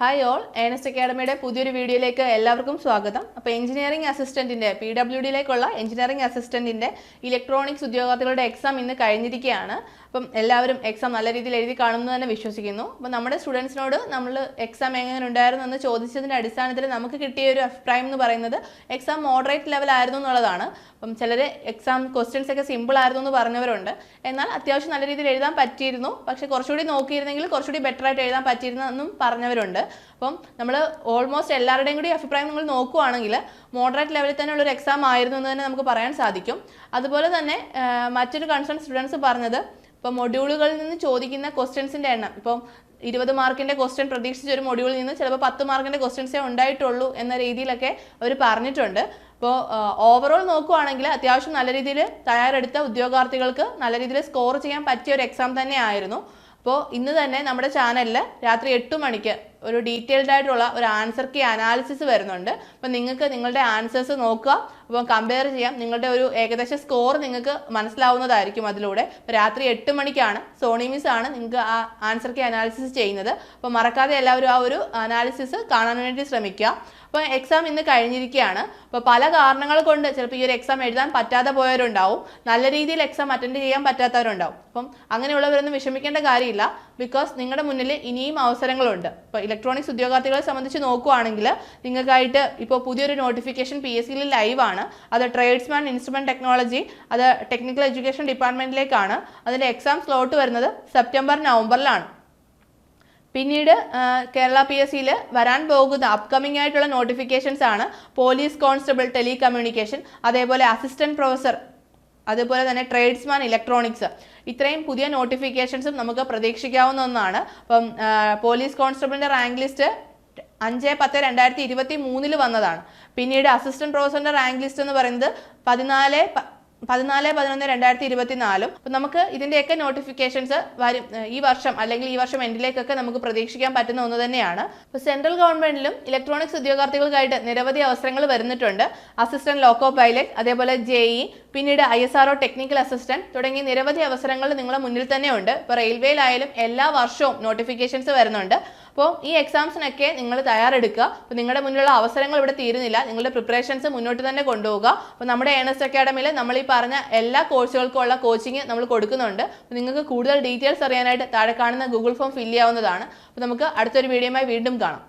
Hi all Ernest അക്കാഡമിയുടെ പുതിയൊരു വീഡിയോയിലേക്ക് എല്ലാവർക്കും സ്വാഗതം. അപ്പോൾ എഞ്ചിനീയറിംഗ് അസിസ്റ്റന്റിന്റെ PWDയിലേക്കുള്ള എഞ്ചിനീയറിംഗ് അസിസ്റ്റന്റിന്റെ ഇലക്ട്രോണിക്സ് ഉദ്യോഗാർത്ഥികളുടെ എക്സാം ഇന്ന് കഴിഞ്ഞിരിക്കുകയാണ്. അപ്പം എല്ലാവരും എക്സാം നല്ല രീതിയിൽ എഴുതി കാണുമെന്ന് തന്നെ വിശ്വസിക്കുന്നു. അപ്പോൾ നമ്മുടെ സ്റ്റുഡൻസിനോട് നമ്മൾ എക്സാം എങ്ങനെ ഉണ്ടായിരുന്നു എന്ന് ചോദിച്ചതിൻ്റെ അടിസ്ഥാനത്തിൽ നമുക്ക് കിട്ടിയ ഒരു അഭിപ്രായം എന്ന് പറയുന്നത് എക്സാം മോഡറേറ്റ് ലെവൽ ആയിരുന്നു എന്നുള്ളതാണ്. അപ്പം ചിലർ എക്സാം ക്വസ്റ്റ്യൻസ് ഒക്കെ സിമ്പിൾ ആയിരുന്നു എന്ന് പറഞ്ഞവരുണ്ട്. എന്നാൽ അത്യാവശ്യം നല്ല രീതിയിൽ എഴുതാൻ പറ്റിയിരുന്നു, പക്ഷേ കുറച്ചുകൂടി നോക്കിയിരുന്നെങ്കിൽ കുറച്ചുകൂടി ബെറ്റർ ആയിട്ട് എഴുതാൻ പറ്റിയിരുന്നു എന്നും പറഞ്ഞവരുണ്ട്. അപ്പം നമ്മൾ ഓൾമോസ്റ്റ് എല്ലാവരുടെയും കൂടി അഭിപ്രായം നിങ്ങൾ നോക്കുകയാണെങ്കിൽ മോഡറേറ്റ് ലെവലിൽ തന്നെ ഉള്ളൊരു എക്സാം ആയിരുന്നു എന്ന് തന്നെ നമുക്ക് പറയാൻ സാധിക്കും. അതുപോലെ തന്നെ മറ്റൊരു കൺസേൺ സ്റ്റുഡൻസ് പറഞ്ഞത് ഇപ്പോൾ മൊഡ്യൂളുകളിൽ നിന്ന് ചോദിക്കുന്ന ക്വസ്റ്റ്യൻസിൻ്റെ എണ്ണം, ഇപ്പം 20 മാർക്കിൻ്റെ ക്വസ്റ്റ്യൻ പ്രതീക്ഷിച്ച ഒരു മൊഡ്യൂളിൽ നിന്ന് ചിലപ്പോൾ 10 മാർക്കിൻ്റെ ക്വസ്റ്റ്യൻസേ ഉണ്ടായിട്ടുള്ളൂ എന്ന രീതിയിലൊക്കെ അവർ പറഞ്ഞിട്ടുണ്ട്. അപ്പോൾ ഓവറോൾ നോക്കുകയാണെങ്കിൽ അത്യാവശ്യം നല്ല രീതിയിൽ തയ്യാറെടുത്ത ഉദ്യോഗാർത്ഥികൾക്ക് നല്ല രീതിയിൽ സ്കോർ ചെയ്യാൻ പറ്റിയ ഒരു എക്സാം തന്നെ ആയിരുന്നു. അപ്പോൾ ഇന്ന് തന്നെ നമ്മുടെ ചാനലിൽ രാത്രി 8 മണിക്ക് ഒരു ഡീറ്റെയിൽഡ് ആയിട്ടുള്ള ഒരു ആൻസർ കീ അനാലിസിസ് വരുന്നുണ്ട്. അപ്പോൾ നിങ്ങൾക്ക് നിങ്ങളുടെ ആൻസേഴ്സ് നോക്കുക, അപ്പോൾ കമ്പയർ ചെയ്യാം, നിങ്ങളുടെ ഒരു ഏകദേശ സ്കോർ നിങ്ങൾക്ക് മനസ്സിലാവുന്നതായിരിക്കും അതിലൂടെ. അപ്പോൾ രാത്രി 8 മണിക്കാണ്, സോണി മിസ് ആണ് നിങ്ങൾക്ക് ആ ആൻസർ കീ അനാലിസിസ് ചെയ്യുന്നത്. അപ്പോൾ മറക്കാതെ എല്ലാവരും ആ ഒരു അനാലിസിസ് കാണാൻ വേണ്ടി ശ്രമിക്കുക. അപ്പോൾ എക്സാം ഇന്ന് കഴിഞ്ഞിരിക്കുകയാണ്. അപ്പോൾ പല കാരണങ്ങൾ കൊണ്ട് ചിലപ്പോൾ ഈ ഒരു എക്സാം എഴുതാൻ പറ്റാതെ പോയവരുണ്ടാവും, നല്ല രീതിയിൽ എക്സാം അറ്റൻഡ് ചെയ്യാൻ പറ്റാത്തവരുണ്ടാവും. അപ്പം അങ്ങനെയുള്ളവരൊന്നും വിഷമിക്കേണ്ട കാര്യമില്ല, ബിക്കോസ് നിങ്ങളുടെ മുന്നിൽ ഇനിയും അവസരങ്ങളുണ്ട്. ഇപ്പോൾ ഇലക്ട്രോണിക്സ് ഉദ്യോഗാർത്ഥികളെ സംബന്ധിച്ച് നോക്കുകയാണെങ്കിൽ നിങ്ങൾക്കായിട്ട് ഇപ്പോൾ പുതിയൊരു നോട്ടിഫിക്കേഷൻ PSCയിൽ ലൈവാണ്. അത് ട്രേഡ്സ്മാൻ ഇൻസ്ട്രുമെൻറ്റ് ടെക്നോളജി, അത് ടെക്നിക്കൽ എഡ്യൂക്കേഷൻ ഡിപ്പാർട്ട്മെൻറ്റിലേക്കാണ്. അതിൻ്റെ എക്സാം സ്ലോട്ട് വരുന്നത് സെപ്റ്റംബർ നവംബറിലാണ്. പിന്നീട് കേരള PSCയിൽ വരാൻ പോകുന്ന അപ്കമിംഗ് ആയിട്ടുള്ള നോട്ടിഫിക്കേഷൻസ് ആണ് പോലീസ് കോൺസ്റ്റബിൾ ടെലികമ്മ്യൂണിക്കേഷൻ, അതേപോലെ അസിസ്റ്റന്റ് പ്രൊഫസർ, അതുപോലെ തന്നെ ട്രേഡ്സ്മാൻ ഇലക്ട്രോണിക്സ്. ഇത്രയും പുതിയ നോട്ടിഫിക്കേഷൻസും നമുക്ക് പ്രതീക്ഷിക്കാവുന്ന ഒന്നാണ്. അപ്പം പോലീസ് കോൺസ്റ്റബിളിൻ്റെ റാങ്ക് ലിസ്റ്റ് 5/10/2023 വന്നതാണ്. പിന്നീട് അസിസ്റ്റന്റ് പ്രൊഫസറിൻ്റെ റാങ്ക് ലിസ്റ്റ് എന്ന് പറയുന്നത് 14/11/2024. അപ്പം നമുക്ക് ഇതിൻ്റെയൊക്കെ നോട്ടിഫിക്കേഷൻസ് വരും ഈ വർഷം, അല്ലെങ്കിൽ ഈ വർഷം എൻഡിലേക്കൊക്കെ നമുക്ക് പ്രതീക്ഷിക്കാൻ പറ്റുന്ന ഒന്ന് തന്നെയാണ്. ഇപ്പോൾ സെൻട്രൽ ഗവൺമെന്റിലും ഇലക്ട്രോണിക്സ് ഉദ്യോഗാർത്ഥികൾക്കായിട്ട് നിരവധി അവസരങ്ങൾ വരുന്നിട്ടുണ്ട്. അസിസ്റ്റന്റ് ലോക്കോ പൈലറ്റ്, അതേപോലെ JE, പിന്നീട് ISRO ടെക്നിക്കൽ അസിസ്റ്റന്റ് തുടങ്ങിയ നിരവധി അവസരങ്ങൾ നിങ്ങളുടെ മുന്നിൽ തന്നെ ഉണ്ട്. ഇപ്പോൾ റെയിൽവേയിലായാലും എല്ലാ വർഷവും നോട്ടിഫിക്കേഷൻസ് വരുന്നുണ്ട്. അപ്പോൾ ഈ എക്സാംസിനൊക്കെ നിങ്ങൾ തയ്യാറെടുക്കുക. അപ്പോൾ നിങ്ങളുടെ മുന്നിലുള്ള അവസരങ്ങൾ ഇവിടെ തീരുന്നില്ല, നിങ്ങളുടെ പ്രിപ്പറേഷൻസ് മുന്നോട്ട് തന്നെ കൊണ്ടുപോകുക. അപ്പോൾ നമ്മുടെ ഏണസ്റ്റ് അക്കാഡമിയിൽ നമ്മൾ ഈ പറഞ്ഞ എല്ലാ കോഴ്സുകൾക്കും ഉള്ള കോച്ചിങ് നമ്മൾ കൊടുക്കുന്നുണ്ട്. അപ്പോൾ നിങ്ങൾക്ക് കൂടുതൽ ഡീറ്റെയിൽസ് അറിയാനായിട്ട് താഴെ കാണുന്ന ഗൂഗിൾ ഫോം ഫില്ല് ചെയ്യാവുന്നതാണ്. അപ്പോൾ നമുക്ക് അടുത്തൊരു വീഡിയോയുമായി വീണ്ടും കാണാം.